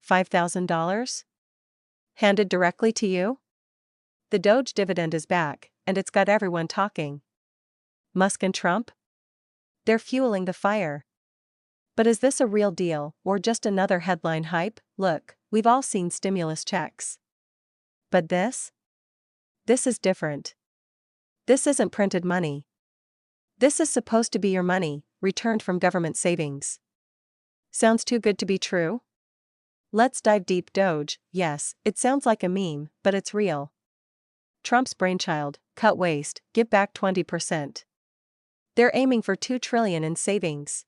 $5,000? Handed directly to you? The Doge dividend is back, and it's got everyone talking. Musk and Trump? They're fueling the fire. But is this a real deal, or just another headline hype? Look, we've all seen stimulus checks. But this? This is different. This isn't printed money. This is supposed to be your money, returned from government savings. Sounds too good to be true? Let's dive deep. Doge, yes, it sounds like a meme, but it's real. Trump's brainchild, cut waste, give back 20%. They're aiming for $2 trillion in savings.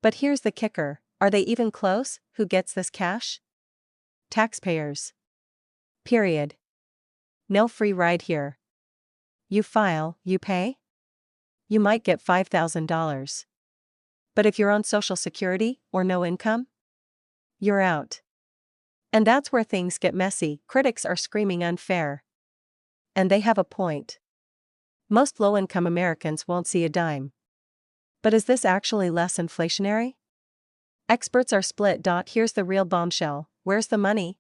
But here's the kicker, are they even close? Who gets this cash? Taxpayers. Period. No free ride here. You file, you pay? You might get $5,000. But if you're on Social Security, or no income? You're out. And that's where things get messy. Critics are screaming unfair. And they have a point. Most low-income Americans won't see a dime. But is this actually less inflationary? Experts are split. Here's the real bombshell. Where's the money?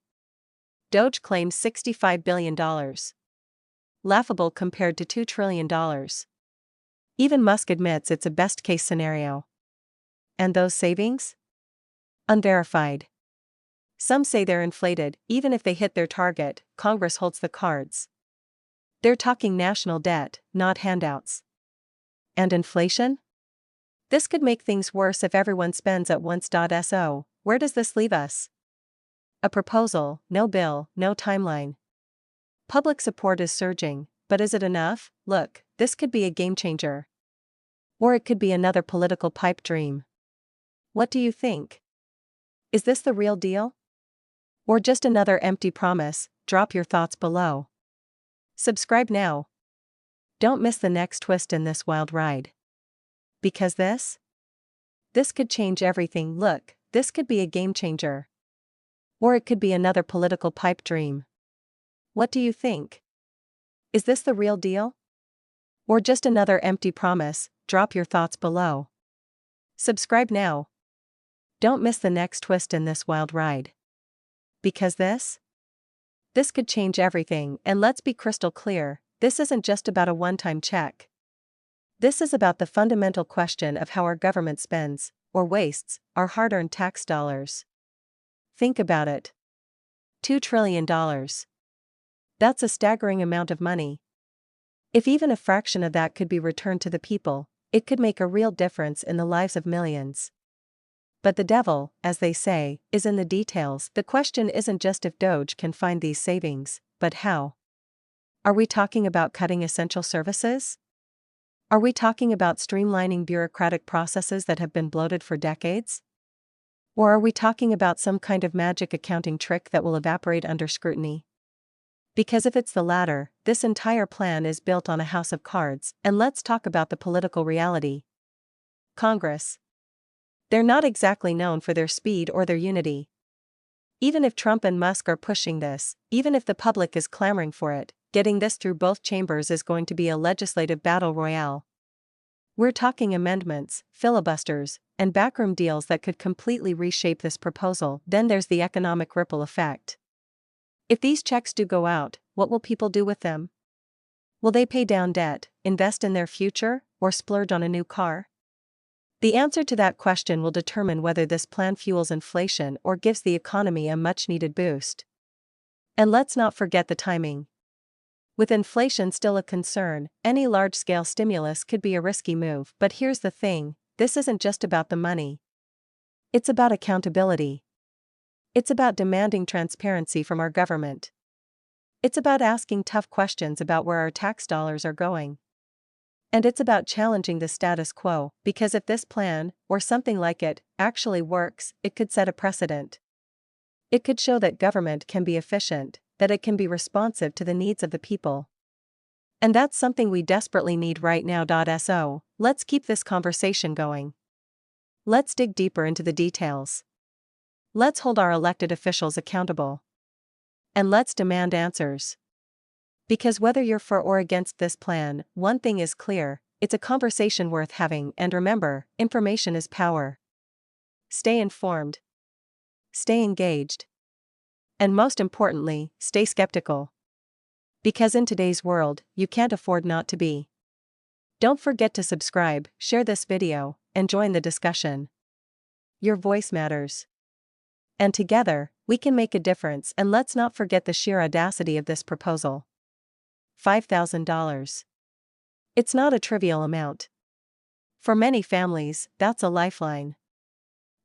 Doge claims $65 billion. Laughable compared to $2 trillion. Even Musk admits it's a best-case scenario. And those savings? Unverified. Some say they're inflated. Even if they hit their target, Congress holds the cards. They're talking national debt, not handouts. And inflation? This could make things worse if everyone spends at once. So, where does this leave us? A proposal, no bill, no timeline. Public support is surging, but is it enough? Look, this could be a game changer. Or it could be another political pipe dream. What do you think? Is this the real deal? Or just another empty promise? Drop your thoughts below. Subscribe now. Don't miss the next twist in this wild ride. Because this could change everything. Look, this could be a game changer. Or it could be another political pipe dream. What do you think? Is this the real deal? Or just another empty promise? Drop your thoughts below. Subscribe now. Don't miss the next twist in this wild ride. Because this could change everything. And let's be crystal clear, this isn't just about a one-time check. This is about the fundamental question of how our government spends, or wastes, our hard-earned tax dollars. Think about it. $2 trillion. That's a staggering amount of money. If even a fraction of that could be returned to the people, it could make a real difference in the lives of millions. But the devil, as they say, is in the details. The question isn't just if Doge can find these savings, but how. Are we talking about cutting essential services? Are we talking about streamlining bureaucratic processes that have been bloated for decades? Or are we talking about some kind of magic accounting trick that will evaporate under scrutiny? Because if it's the latter, this entire plan is built on a house of cards. And let's talk about the political reality. Congress. They're not exactly known for their speed or their unity. Even if Trump and Musk are pushing this, even if the public is clamoring for it, getting this through both chambers is going to be a legislative battle royale. We're talking amendments, filibusters, and backroom deals that could completely reshape this proposal. Then there's the economic ripple effect. If these checks do go out, what will people do with them? Will they pay down debt, invest in their future, or splurge on a new car? The answer to that question will determine whether this plan fuels inflation or gives the economy a much-needed boost. And let's not forget the timing. With inflation still a concern, any large-scale stimulus could be a risky move. But here's the thing, this isn't just about the money. It's about accountability. It's about demanding transparency from our government. It's about asking tough questions about where our tax dollars are going. And it's about challenging the status quo, because if this plan, or something like it, actually works, it could set a precedent. It could show that government can be efficient, that it can be responsive to the needs of the people. And that's something we desperately need right now. So, let's keep this conversation going. Let's dig deeper into the details. Let's hold our elected officials accountable. And let's demand answers. Because whether you're for or against this plan, one thing is clear, it's a conversation worth having. And remember, information is power. Stay informed. stay engaged. And most importantly, stay skeptical. Because in today's world, you can't afford not to be. Don't forget to subscribe, share this video, and join the discussion. Your voice matters. And together, we can make a difference. And let's not forget the sheer audacity of this proposal. $5,000. It's not a trivial amount. For many families, that's a lifeline.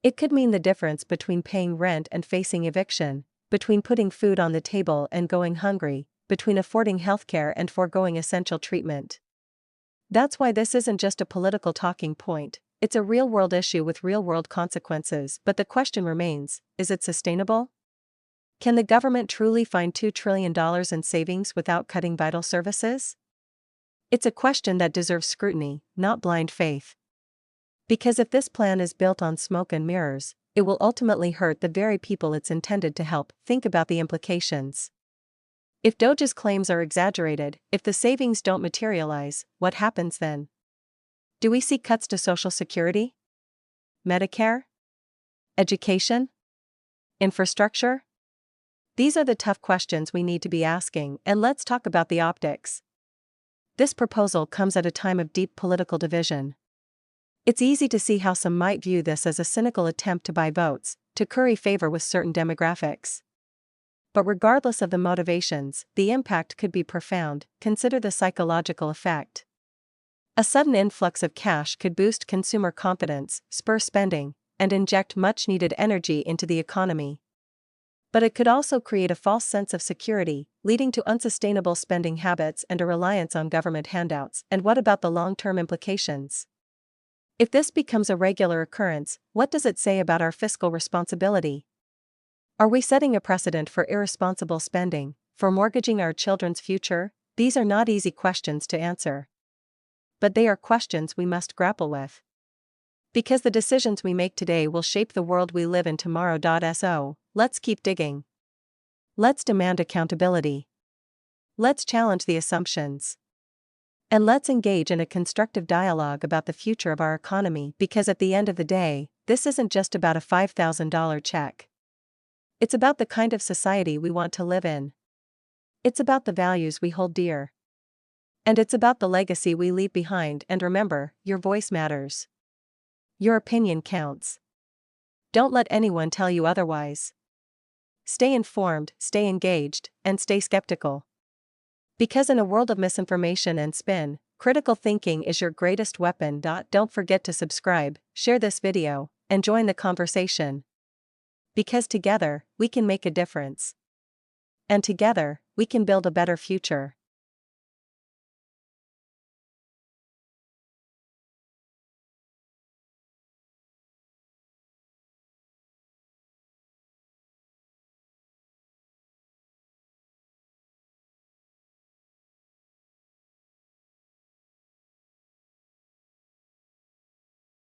It could mean the difference between paying rent and facing eviction, between putting food on the table and going hungry, between affording healthcare and foregoing essential treatment. That's why this isn't just a political talking point, it's a real-world issue with real-world consequences. But the question remains, is it sustainable? Can the government truly find $2 trillion in savings without cutting vital services? It's a question that deserves scrutiny, not blind faith. Because if this plan is built on smoke and mirrors, it will ultimately hurt the very people it's intended to help. Think about the implications. If Doge's claims are exaggerated, if the savings don't materialize, what happens then? Do we see cuts to Social Security? Medicare? Education? Infrastructure? These are the tough questions we need to be asking, and let's talk about the optics. This proposal comes at a time of deep political division. It's easy to see how some might view this as a cynical attempt to buy votes, to curry favor with certain demographics. But regardless of the motivations, the impact could be profound. Consider the psychological effect. A sudden influx of cash could boost consumer confidence, spur spending, and inject much-needed energy into the economy. But it could also create a false sense of security, leading to unsustainable spending habits and a reliance on government handouts. And what about the long-term implications? If this becomes a regular occurrence, what does it say about our fiscal responsibility? Are we setting a precedent for irresponsible spending, for mortgaging our children's future? These are not easy questions to answer. But they are questions we must grapple with. Because the decisions we make today will shape the world we live in tomorrow. So, let's keep digging. Let's demand accountability. Let's challenge the assumptions. And let's engage in a constructive dialogue about the future of our economy, because at the end of the day, this isn't just about a $5,000 check. It's about the kind of society we want to live in. It's about the values we hold dear. And it's about the legacy we leave behind. And remember, your voice matters. Your opinion counts. Don't let anyone tell you otherwise. Stay informed, stay engaged, and stay skeptical. Because in a world of misinformation and spin, critical thinking is your greatest weapon. Don't forget to subscribe, share this video, and join the conversation. Because together, we can make a difference. And together, we can build a better future.